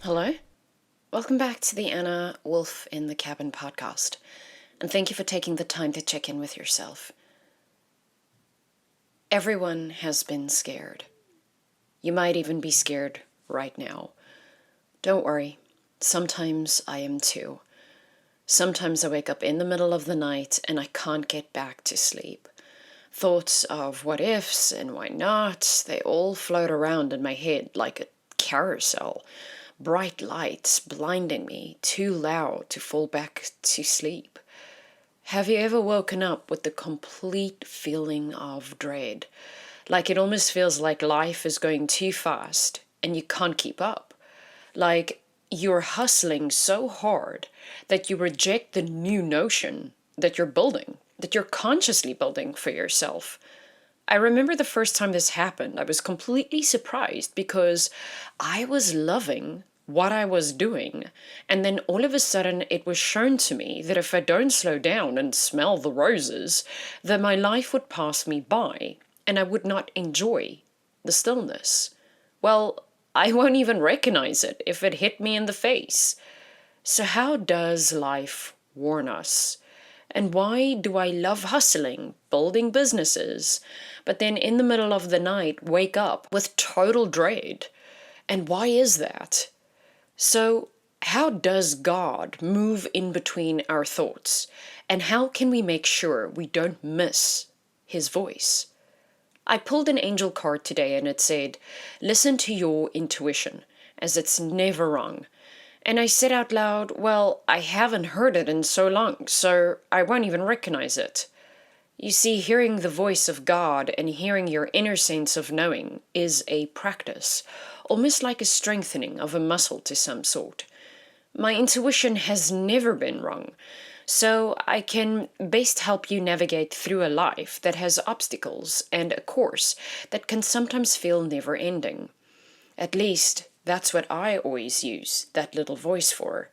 Hello, welcome back to the Anna Wolf in the Cabin podcast, and thank you for taking the time to check in with yourself. Everyone has been scared. You might even be scared right now. Don't worry, sometimes I am too. Sometimes I wake up in the middle of the night and I can't get back to sleep. Thoughts of what ifs and why not, they all float around in my head like a carousel. Bright lights blinding me, too loud to fall back to sleep. Have you ever woken up with the complete feeling of dread? Like it almost feels like life is going too fast and you can't keep up. Like you're hustling so hard that you reject the new notion that you're building, that you're consciously building for yourself. I remember the first time this happened, I was completely surprised because I was loving what I was doing. And then all of a sudden it was shown to me that if I don't slow down and smell the roses, that my life would pass me by and I would not enjoy the stillness. Well, I won't even recognize it if it hit me in the face. So how does life warn us? And why do I love hustling, building businesses, but then in the middle of the night wake up with total dread? And why is that? So, how does God move in between our thoughts? And how can we make sure we don't miss His voice? I pulled an angel card today and it said, listen to your intuition, as it's never wrong. And I said out loud, well, I haven't heard it in so long, so I won't even recognize it. You see, hearing the voice of God and hearing your inner sense of knowing is a practice, almost like a strengthening of a muscle to some sort. My intuition has never been wrong, so I can best help you navigate through a life that has obstacles and a course that can sometimes feel never-ending. At least, that's what I always use that little voice for.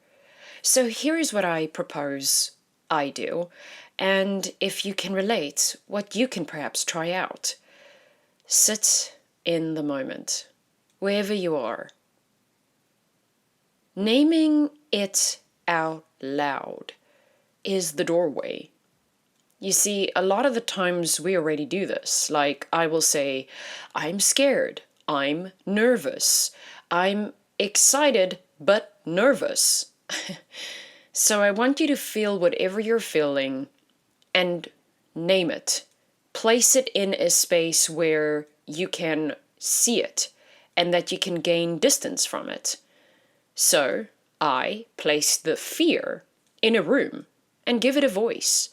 So here's what I propose I do, and if you can relate, what you can perhaps try out. Sit in the moment, wherever you are. Naming it out loud is the doorway. You see, a lot of the times we already do this. Like I will say, I'm scared, I'm nervous, I'm excited but nervous. So I want you to feel whatever you're feeling and name it. Place it in a space where you can see it and that you can gain distance from it. So I place the fear in a room and give it a voice.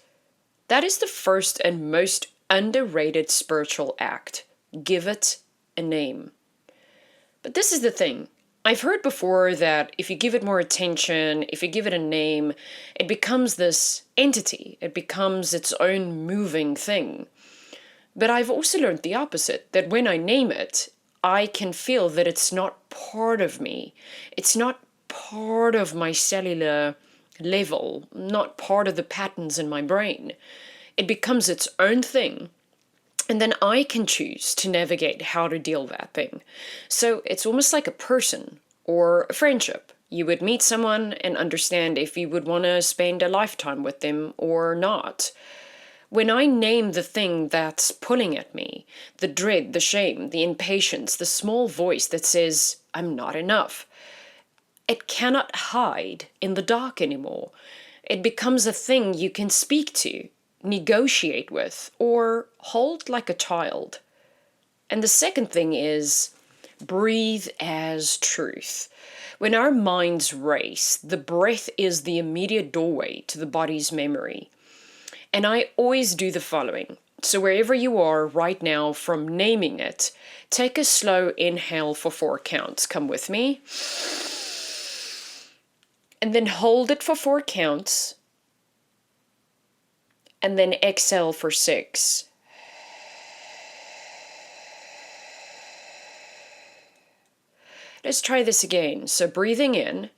That is the first and most underrated spiritual act. Give it a name. But this is the thing. I've heard before that if you give it more attention, if you give it a name, it becomes this entity. It becomes its own moving thing. But I've also learned the opposite, that when I name it, I can feel that it's not part of me. It's not part of my cellular level, not part of the patterns in my brain. It becomes its own thing. And then I can choose to navigate how to deal with that thing. So it's almost like a person or a friendship. You would meet someone and understand if you would want to spend a lifetime with them or not. When I name the thing that's pulling at me, the dread, the shame, the impatience, the small voice that says, I'm not enough, it cannot hide in the dark anymore. It becomes a thing you can speak to, negotiate with, or hold like a child. And the second thing is breathe as truth. When our minds race, the breath is the immediate doorway to the body's memory. And I always do the following. So wherever you are right now from naming it, take a slow inhale for 4 counts. Come with me. And then hold it for 4 counts. And then exhale for 6. Let's try this again. So breathing in,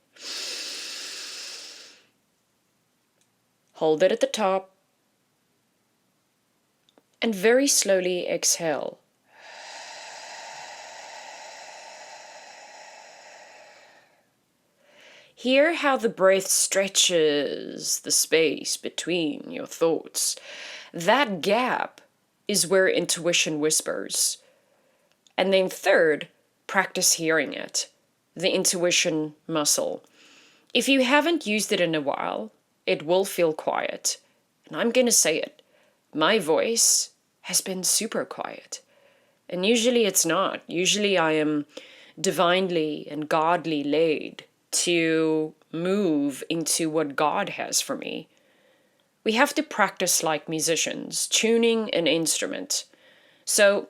hold it at the top, and very slowly exhale. Hear how the breath stretches the space between your thoughts. That gap is where intuition whispers. And then third, practice hearing it, the intuition muscle. If you haven't used it in a while, it will feel quiet. And I'm going to say it. My voice has been super quiet. And usually it's not. Usually I am divinely and godly led to move into what God has for me. We have to practice like musicians, tuning an instrument. So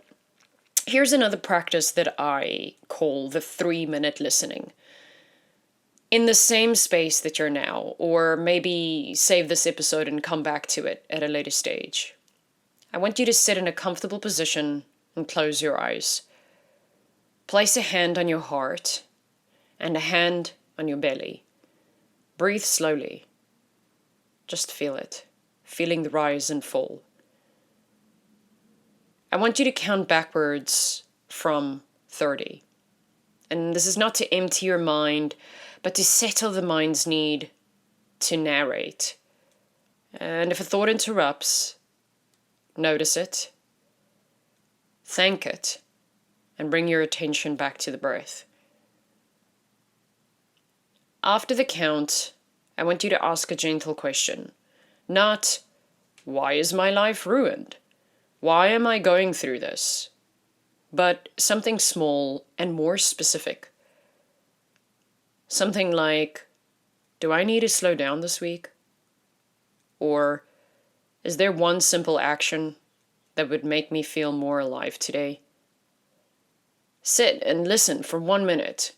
here's another practice that I call the 3-minute listening. In the same space that you're now, or maybe save this episode and come back to it at a later stage. I want you to sit in a comfortable position and close your eyes. Place a hand on your heart and a hand on your belly. Breathe slowly. Just feel it, feeling the rise and fall. I want you to count backwards from 30. And this is not to empty your mind, but to settle the mind's need to narrate. And if a thought interrupts, notice it, thank it, and bring your attention back to the breath. After the count, I want you to ask a gentle question. Not, why is my life ruined? Why am I going through this? But something small and more specific. Something like, do I need to slow down this week? Or is there one simple action that would make me feel more alive today? Sit and listen for 1 minute.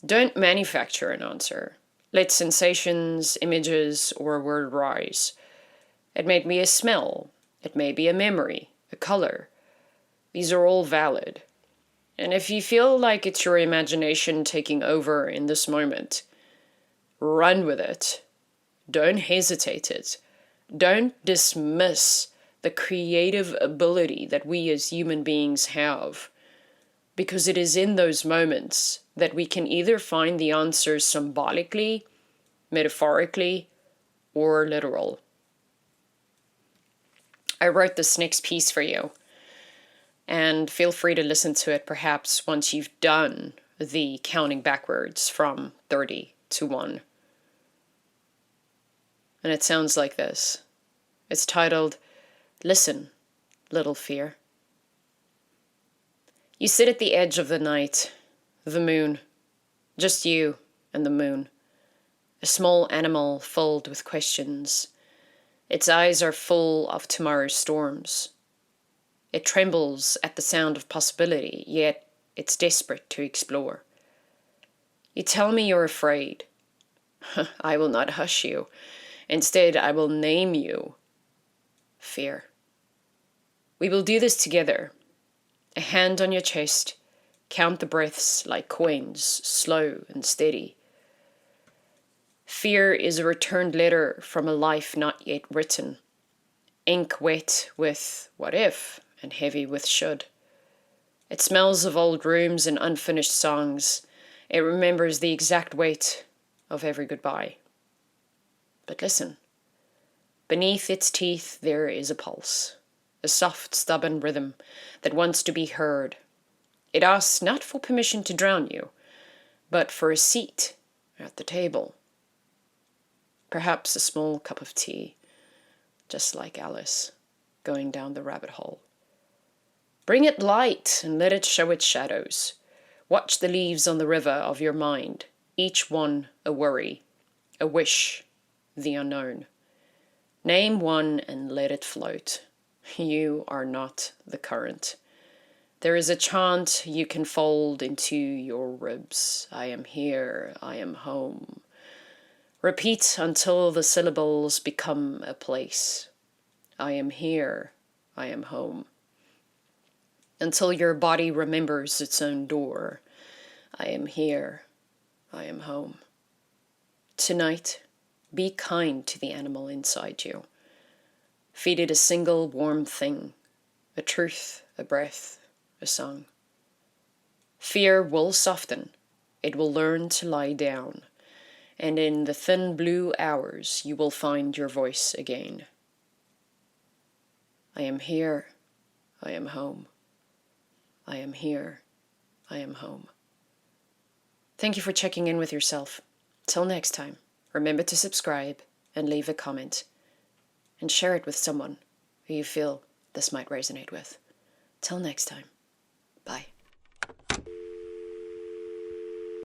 Don't manufacture an answer. Let sensations, images, or a word rise. It may be a smell. It may be a memory, a color. These are all valid. And if you feel like it's your imagination taking over in this moment, run with it. Don't hesitate it. Don't dismiss the creative ability that we as human beings have. Because it is in those moments that we can either find the answers symbolically, metaphorically, or literal. I wrote this next piece for you. And feel free to listen to it perhaps once you've done the counting backwards from 30 to 1. And it sounds like this. It's titled, Listen, Little Fear. You sit at the edge of the night, the moon, just you and the moon. A small animal filled with questions. Its eyes are full of tomorrow's storms. It trembles at the sound of possibility, yet it's desperate to explore. You tell me you're afraid. I will not hush you. Instead, I will name you fear. We will do this together. A hand on your chest, count the breaths like coins, slow and steady. Fear is a returned letter from a life not yet written. Ink wet with what if, and heavy with should. It smells of old rooms and unfinished songs. It remembers the exact weight of every goodbye. But listen, beneath its teeth there is a pulse, a soft, stubborn rhythm that wants to be heard. It asks not for permission to drown you, but for a seat at the table. Perhaps a small cup of tea, just like Alice, going down the rabbit hole. Bring it light and let it show its shadows. Watch the leaves on the river of your mind, each one a worry, a wish, the unknown. Name one and let it float. You are not the current. There is a chant you can fold into your ribs. I am here, I am home. Repeat until the syllables become a place. I am here, I am home. Until your body remembers its own door. I am here, I am home. Tonight, be kind to the animal inside you. Feed it a single warm thing, a truth, a breath, a song. Fear will soften. It will learn to lie down. and in the thin blue hours you will find your voice again. I am here. I am home. I am here. I am home. Thank you for checking in with yourself. Till next time, remember to subscribe and leave a comment, and share it with someone who you feel this might resonate with. Till next time, bye.